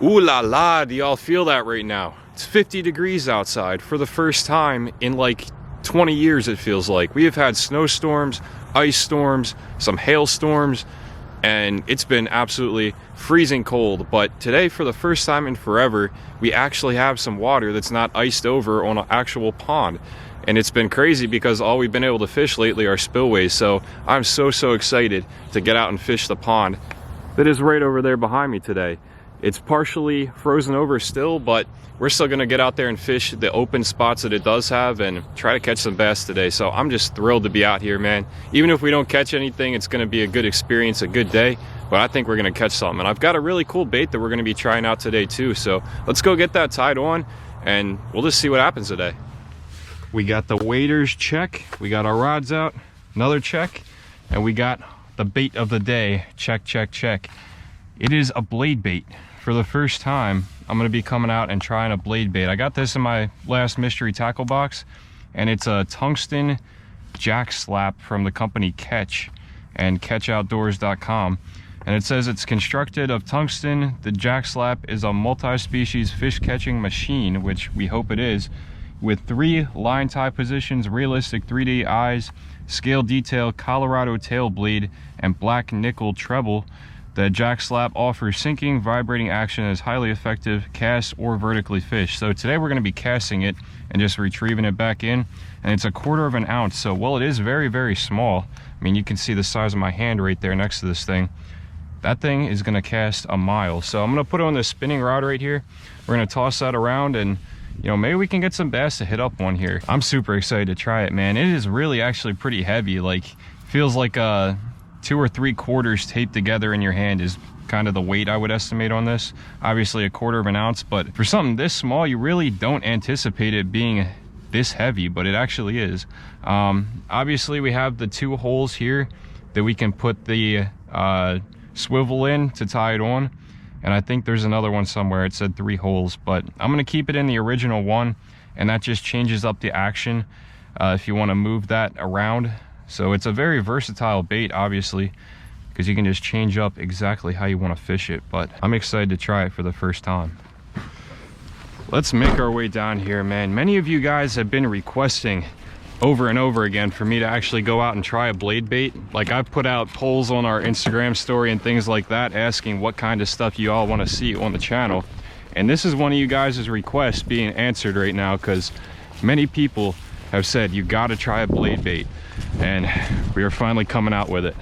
Ooh la la, do y'all feel that right now? It's 50 degrees outside for the first time in like 20 years, it feels like. We have had snowstorms, ice storms, some hailstorms, and it's been absolutely freezing cold. But today, for the first time in forever, we actually have some water that's not iced over on an actual pond. And it's been crazy because all we've been able to fish lately are spillways. So I'm so excited to get out and fish the pond that is right over there behind me today. It's partially frozen over still, but we're still gonna get out there and fish the open spots that it does have and try to catch some bass today. So I'm just thrilled to be out here, man. Even if we don't catch anything, it's gonna be a good experience, a good day, but I think we're gonna catch something. And I've got a really cool bait that we're gonna be trying out today too. So let's go get that tied on and we'll just see what happens today. We got the waders check, we got our rods out, another check, and we got the bait of the day, check. It is a blade bait. For the first time, I'm going to be coming out and trying a blade bait. I got this in my last mystery tackle box, and it's a tungsten jack slap from the company Catch and catchoutdoors.com. And it says it's constructed of tungsten. The jack slap is a multi-species fish catching machine, which we hope it is, with 3 line tie positions, realistic 3D eyes, scale detail, Colorado tail blade, and black nickel treble. The jack slap offers sinking, vibrating action and is highly effective cast or vertically fish. So today we're going to be casting it and just retrieving it back in. And it's a 1/4 of an ounce. So while it is very small, I mean, you can see the size of my hand right there next to this thing. That thing is going to cast a mile. So I'm going to put on this spinning rod right here. We're going to toss that around and, you know, maybe we can get some bass to hit up one here. I'm super excited to try it, man. It is really actually pretty heavy. Like, feels like 2 or 3/4 taped together in your hand is kind of the weight I would estimate on this. Obviously a 1/4 of an ounce, but for something this small, you really don't anticipate it being this heavy, but it actually is. Obviously we have the 2 holes here that we can put the swivel in to tie it on. And I think there's another one somewhere. It said 3 holes, but I'm gonna keep it in the original one, and that just changes up the action if you wanna move that around. So it's a very versatile bait, obviously, because you can just change up exactly how you want to fish it. But I'm excited to try it for the first time. Let's make our way down here, man. Many of you guys have been requesting over and over again for me to actually go out and try a blade bait. Like, I've put out polls on our Instagram story and things like that asking what kind of stuff you all want to see on the channel. And this is one of you guys' requests being answered right now, because many people have said you got to try a blade bait, and we are finally coming out with it.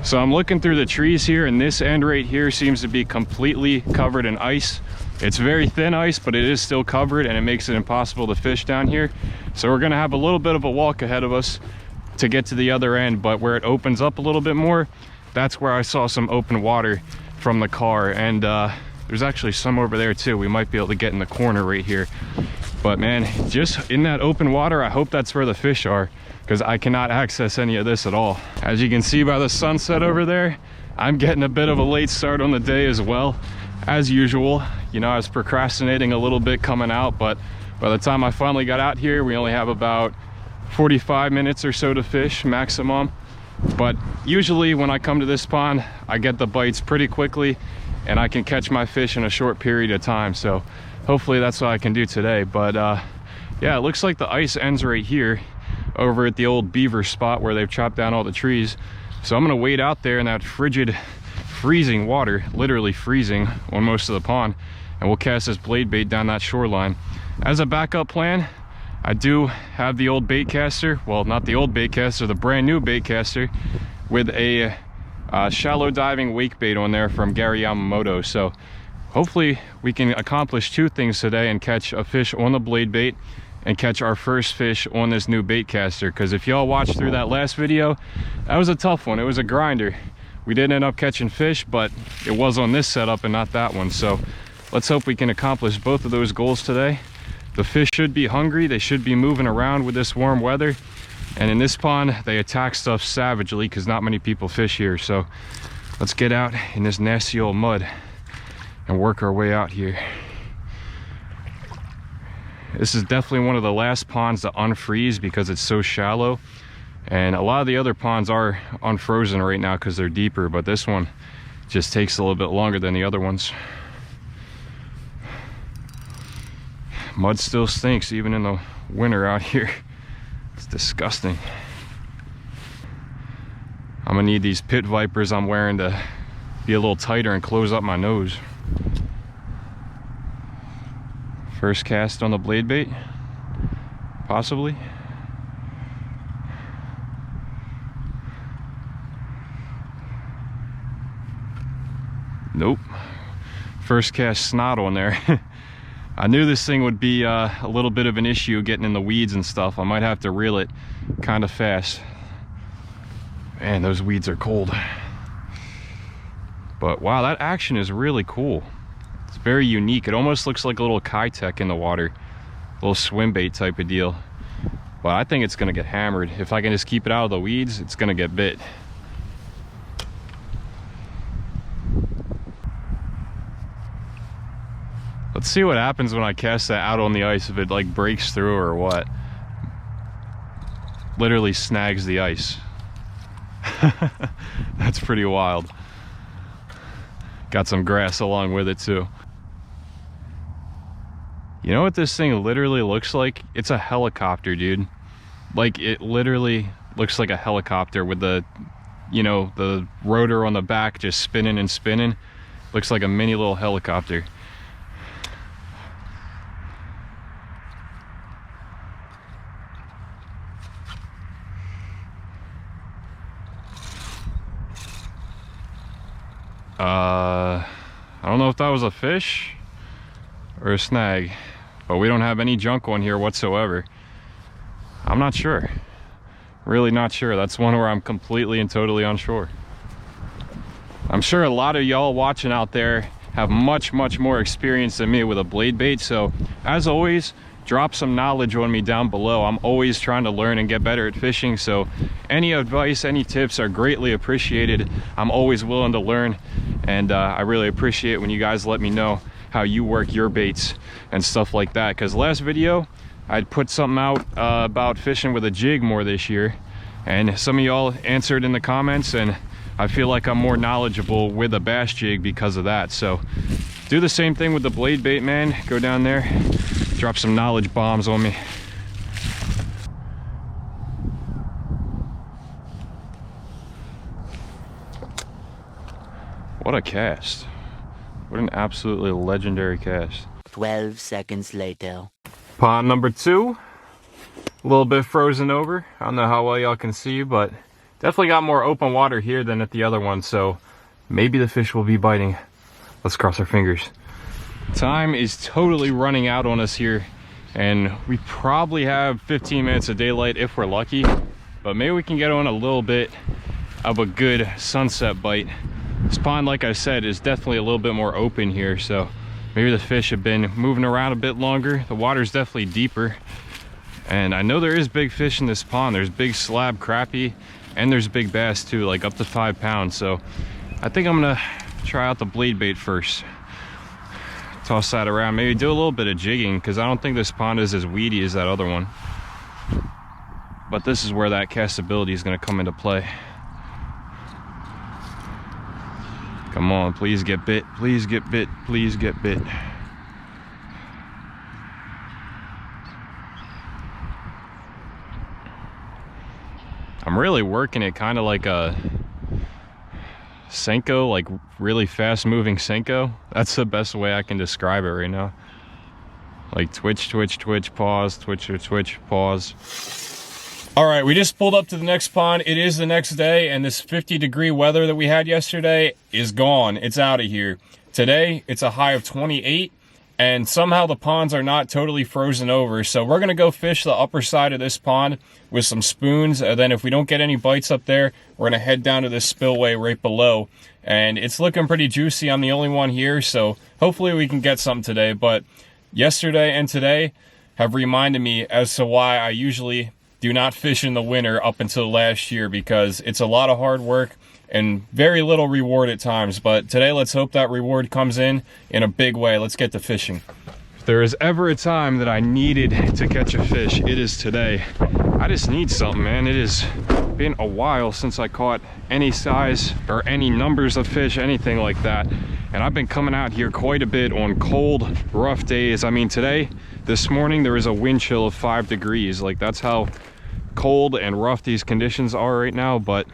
So I'm looking through the trees here, and this end right here seems to be completely covered in ice. It's very thin ice, but it is still covered, and it makes it impossible to fish down here. So we're gonna have a little bit of a walk ahead of us to get to the other end, but where it opens up a little bit more, that's where I saw some open water from the car. And there's actually some over there too. We might be able to get in the corner right here. But man, just in that open water, I hope that's where the fish are, because I cannot access any of this at all. As you can see by the sunset over there, I'm getting a bit of a late start on the day as well. As usual, you know, I was procrastinating a little bit coming out, but by the time I finally got out here, we only have about 45 minutes or so to fish maximum. But usually when I come to this pond, I get the bites pretty quickly and I can catch my fish in a short period of time. So hopefully that's what I can do today. But yeah, it looks like the ice ends right here over at the old beaver spot where they've chopped down all the trees. So I'm gonna wade out there in that frigid, freezing water, literally freezing on most of the pond, and we'll cast this blade bait down that shoreline. As a backup plan, I do have the old bait caster, well, not the old bait caster, the brand new bait caster with a shallow diving wake bait on there from Gary Yamamoto. So hopefully we can accomplish 2 things today and catch a fish on the blade bait and catch our first fish on this new bait caster. Because if y'all watched through that last video, that was a tough one. It was a grinder. We did end up catching fish, but it was on this setup and not that one. So let's hope we can accomplish both of those goals today. The fish should be hungry. They should be moving around with this warm weather. And in this pond, they attack stuff savagely because not many people fish here. So let's get out in this nasty old mud and work our way out here. This is definitely one of the last ponds to unfreeze because it's so shallow. And a lot of the other ponds are unfrozen right now because they're deeper, but this one Just takes a little bit longer than the other ones. Mud still stinks even in the winter out here. It's disgusting. I'm gonna need these pit vipers I'm wearing to be a little tighter and close up my nose. First cast on the blade bait, possibly. Nope. First cast snot on there. I knew this thing would be a little bit of an issue getting in the weeds and stuff. I might have to reel it kind of fast. Man, those weeds are cold. But wow, that action is really cool. It's very unique. It almost looks like a little kayak in the water. A little swim bait type of deal. But I think it's gonna get hammered. If I can just keep it out of the weeds, it's gonna get bit. Let's see what happens when I cast that out on the ice, if it like breaks through or what. Literally snags the ice. That's pretty wild. Got some grass along with it too. You know what this thing literally looks like? It's a helicopter, dude. Like, it literally looks like a helicopter with the, you know, the rotor on the back just spinning and spinning. Looks like a mini little helicopter. I don't know if that was a fish or a snag, but we don't have any junk on here whatsoever. I'm not sure. Really not sure. That's one where I'm completely and totally unsure. I'm sure a lot of y'all watching out there have much more experience than me with a blade bait, so as always, drop some knowledge on me down below. I'm always trying to learn and get better at fishing, so any advice, any tips are greatly appreciated. I'm always willing to learn, and I really appreciate when you guys let me know how you work your baits and stuff like that, because last video I'd put something out about fishing with a jig more this year, and some of y'all answered in the comments, and I feel like I'm more knowledgeable with a bass jig because of that. So do the same thing with the blade bait, man. Go down there, drop some knowledge bombs on me. What a cast. What an absolutely legendary cast. 12 seconds later. Pond number 2. A little bit frozen over. I don't know how well y'all can see, but definitely got more open water here than at the other one, so maybe the fish will be biting. Let's cross our fingers. Time is totally running out on us here, and we probably have 15 minutes of daylight if we're lucky, but maybe we can get on a little bit of a good sunset bite. This pond, like I said, is definitely a little bit more open here, so maybe the fish have been moving around a bit longer. The water's definitely deeper, and I know there is big fish in this pond. There's big slab crappie, and there's big bass too, like up to 5 pounds. So I think I'm gonna try out the blade bait first. Toss that around, maybe do a little bit of jigging, because I don't think this pond is as weedy as that other one. But this is where that castability is gonna come into play. Come on, please get bit, please get bit, please get bit. I'm really working it kind of like a Senko, like really fast moving Senko. That's the best way I can describe it right now. Like twitch, twitch, twitch, pause, twitch, twitch, pause. All right, we just pulled up to the next pond. It is the next day, and this 50-degree weather that we had yesterday is gone. It's out of here. Today, it's a high of 28, and somehow the ponds are not totally frozen over. So we're gonna go fish the upper side of this pond with some spoons, and then if we don't get any bites up there, we're gonna head down to this spillway right below. And it's looking pretty juicy. I'm the only one here, so hopefully we can get something today. But yesterday and today have reminded me as to why I usually do not fish in the winter up until last year, because it's a lot of hard work and very little reward at times. But today, let's hope that reward comes in a big way. Let's get to fishing. If there is ever a time that I needed to catch a fish, it is today. I just need something, man. It is been a while since I caught any size or any numbers of fish, anything like that. And I've been coming out here quite a bit on cold, rough days. I mean, this morning, there was a wind chill of 5 degrees. Like, that's how cold and rough these conditions are right now. But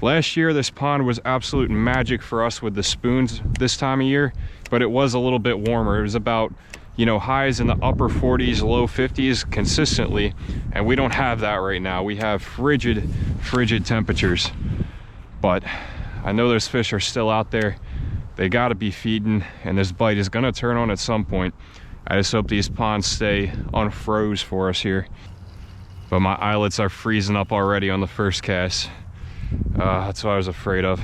last year, this pond was absolute magic for us with the spoons this time of year, but it was a little bit warmer. It was about, you know, highs in the upper 40s, low 50s consistently, and we don't have that right now. We have frigid temperatures. But I know those fish are still out there. They got to be feeding, and this bite is going to turn on at some point. I just hope these ponds stay unfroze for us here. But my eyelets are freezing up already on the first cast. That's what I was afraid of.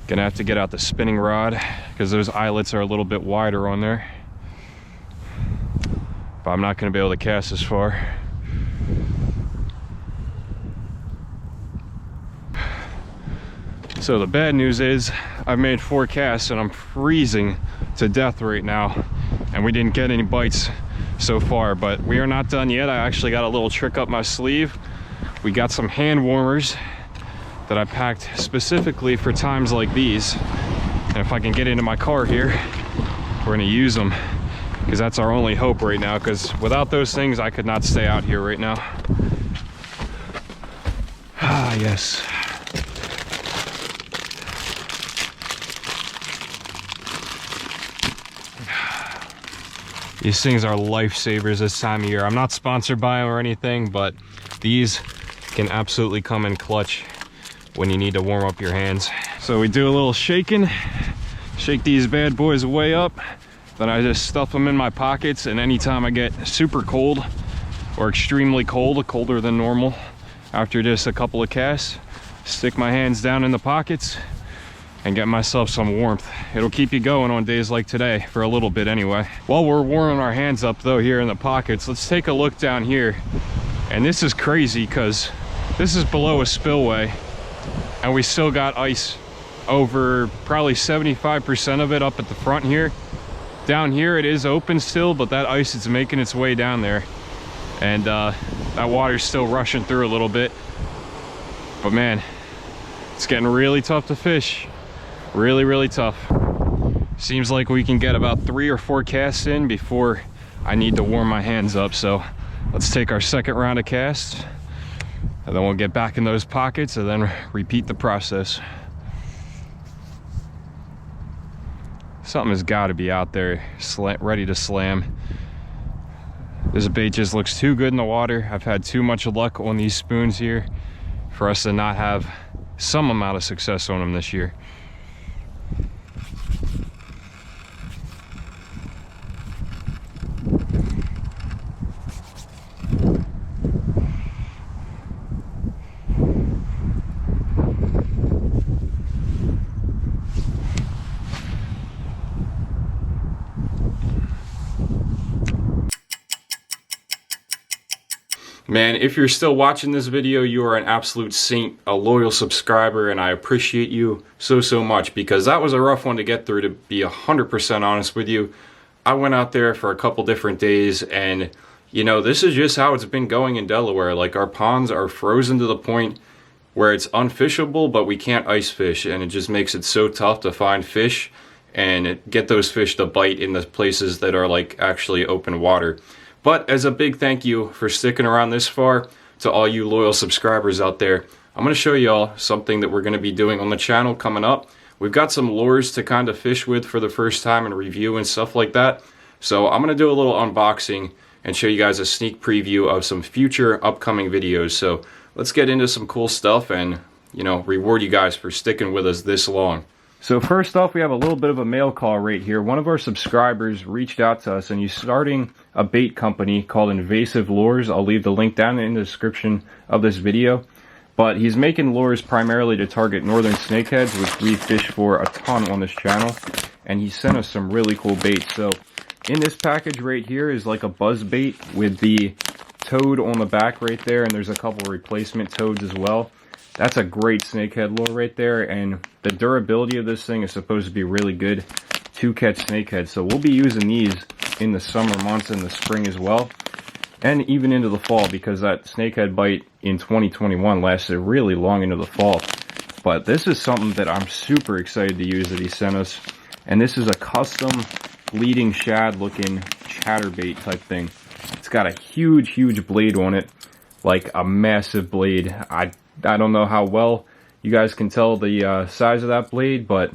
Gonna have to get out the spinning rod because those eyelets are a little bit wider on there. But I'm not gonna be able to cast this far. So the bad news is I've made 4 casts and I'm freezing to death right now. And we didn't get any bites so far, but we are not done yet. I actually got a little trick up my sleeve. We got some hand warmers that I packed specifically for times like these. And if I can get into my car here, we're gonna use them, because that's our only hope right now, because without those things, I could not stay out here right now. Ah, yes. These things are lifesavers this time of year. I'm not sponsored by them or anything, but these can absolutely come in clutch when you need to warm up your hands. So we do a little shaking, shake these bad boys way up, then I just stuff them in my pockets, and anytime I get super cold or extremely cold, colder than normal, after just a couple of casts, stick my hands down in the pockets and get myself some warmth. It'll keep you going on days like today, for a little bit anyway. While we're warming our hands up though here in the pockets, let's take a look down here. And this is crazy because this is below a spillway and we still got ice over probably 75% of it up at the front here. Down here it is open still, but that ice is making its way down there. And that water's still rushing through a little bit. But man, it's getting really tough to fish. Really tough. Seems like we can get about 3 or 4 casts in before I need to warm my hands up. So let's take our second round of casts, and then we'll get back in those pockets and then repeat the process. Something has got to be out there ready to slam. This bait just looks too good in the water. I've had too much luck on these spoons here for us to not have some amount of success on them this year. Man, if you're still watching this video, you are an absolute saint, a loyal subscriber, and I appreciate you so much, because that was a rough one to get through, to be 100% honest with you. I went out there for a couple different days, and you know, this is just how it's been going in Delaware. Like, our ponds are frozen to the point where it's unfishable, but we can't ice fish, and it just makes it so tough to find fish and get those fish to bite in the places that are like actually open water. But as a big thank you for sticking around this far, to all you loyal subscribers out there, I'm going to show y'all something that we're going to be doing on the channel coming up. We've got some lures to kind of fish with for the first time and review and stuff like that. So I'm going to do a little unboxing and show you guys a sneak preview of some future upcoming videos. So let's get into some cool stuff and, you know, reward you guys for sticking with us this long. So first off, we have a little bit of a mail call right here. One of our subscribers reached out to us, and he's starting a bait company called Invasive Lures. I'll leave the link down in the description of this video. But he's making lures primarily to target northern snakeheads, which we fish for a ton on this channel. And he sent us some really cool baits. So in this package right here is like a buzz bait with the toad on the back right there, and there's a couple replacement toads as well. That's a great snakehead lure right there, and the durability of this thing is supposed to be really good to catch snakeheads. So we'll be using these in the summer months and the spring as well. and even into the fall, because that snakehead bite in 2021 lasted really long into the fall. But this is something that I'm super excited to use that he sent us, and this is a custom bleeding shad looking chatterbait type thing. It's got a huge blade on it, like a massive blade. I don't know how well you guys can tell the size of that blade, but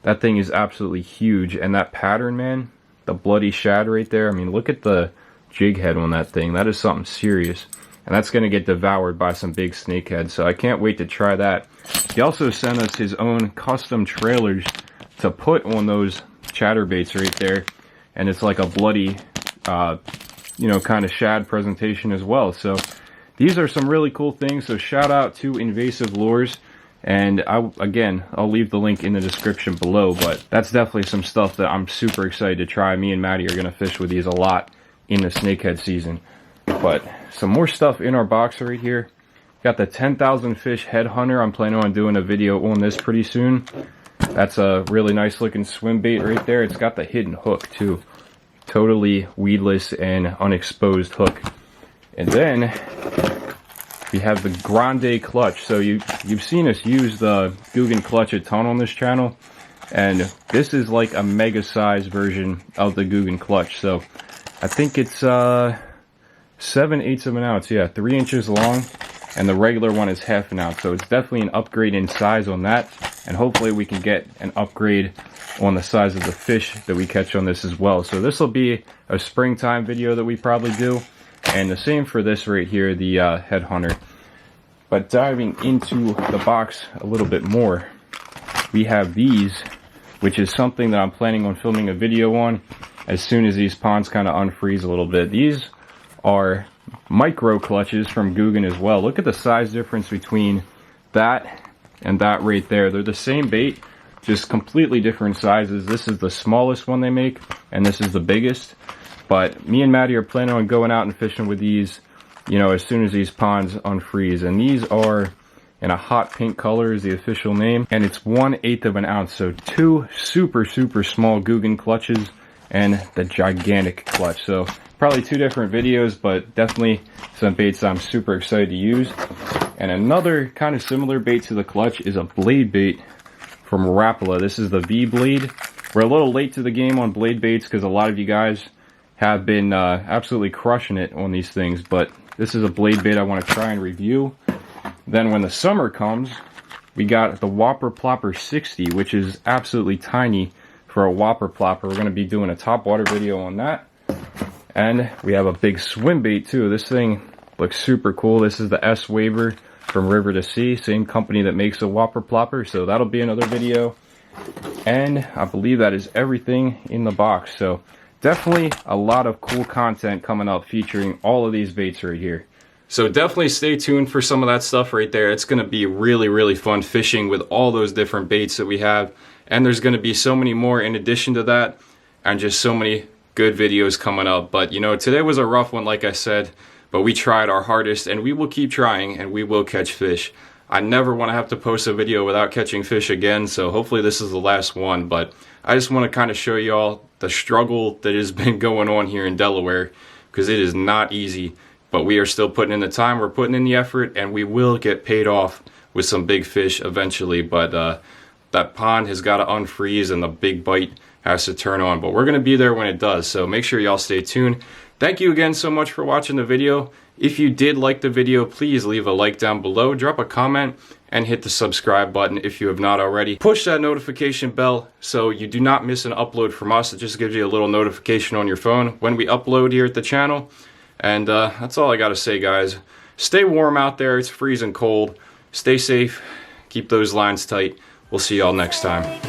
that thing is absolutely huge. And that pattern, man, the bloody shad right there, I mean, look at the jig head on that thing. That is something serious, and that's going to get devoured by some big snakeheads, so I can't wait to try that. He also sent us his own custom trailers to put on those chatterbaits right there, and it's like a bloody you know, kind of shad presentation as well. So these are some really cool things. So shout out to Invasive Lures, and I'll leave the link in the description below, but that's definitely some stuff that I'm super excited to try. Me and Maddie are going to fish with these a lot in the snakehead season. But some more stuff in our box right here. Got the 10,000 fish head hunter. I'm planning on doing a video on this pretty soon. That's a really nice looking swim bait right there. It's got the hidden hook too. Totally weedless and unexposed hook. And then we have the Grande clutch. So you've seen us use the Guggen clutch a ton on this channel, and this is like a mega size version of the Guggen clutch. So I think it's 7/8 of an ounce, yeah, 3 inches long, and the regular one is 1/2 an ounce. So it's definitely an upgrade in size on that, and hopefully we can get an upgrade on the size of the fish that we catch on this as well. So this will be a springtime video that we probably do, and the same for this right here, the head hunter. But diving into the box a little bit more, we have these, which is something that I'm planning on filming a video on as soon as these ponds kind of unfreeze a little bit. These are micro clutches from Guggen as well. Look at the size difference between that and that right there. They're the same bait, just completely different sizes. This is the smallest one they make, and this is the biggest. But me and Maddie are planning on going out and fishing with these, you know, as soon as these ponds unfreeze. And these are in a hot pink color is the official name, and it's 1/8 of an ounce. So two super small Guggen clutches and the gigantic clutch. So probably two different videos, but definitely some baits I'm super excited to use. And another kind of similar bait to the clutch is a blade bait from Rapala. This is the V blade. We're a little late to the game on blade baits because a lot of you guys have been absolutely crushing it on these things, but this is a blade bait I want to try and review. Then when the summer comes, we got the Whopper Plopper 60, which is absolutely tiny for a Whopper Plopper. We're going to be doing a top water video on that. And we have a big swim bait too. This thing looks super cool. This is the S Waver from River to Sea, same company that makes the Whopper Plopper, so that'll be another video. And I believe that is everything in the box. So definitely a lot of cool content coming up featuring all of these baits right here. So definitely stay tuned for some of that stuff right there. It's going to be really fun fishing with all those different baits that we have, and there's going to be so many more in addition to that, and just so many good videos coming up. But you know, today was a rough one, like I said, but we tried our hardest, and we will keep trying, and we will catch fish. I never want to have to post a video without catching fish again, so hopefully this is the last one. But I just want to kind of show y'all the struggle that has been going on here in Delaware, because it is not easy, but we are still putting in the time, we're putting in the effort, and we will get paid off with some big fish eventually. But that pond has got to unfreeze and the big bite has to turn on, but we're going to be there when it does, so make sure y'all stay tuned. Thank you again so much for watching the video. If you did like the video, please leave a like down below, drop a comment, and hit the subscribe button if you have not already. Push that notification bell so you do not miss an upload from us. It just gives you a little notification on your phone when we upload here at the channel. And that's all I gotta say, guys. Stay warm out there, it's freezing cold. Stay safe, keep those lines tight. We'll see y'all next time.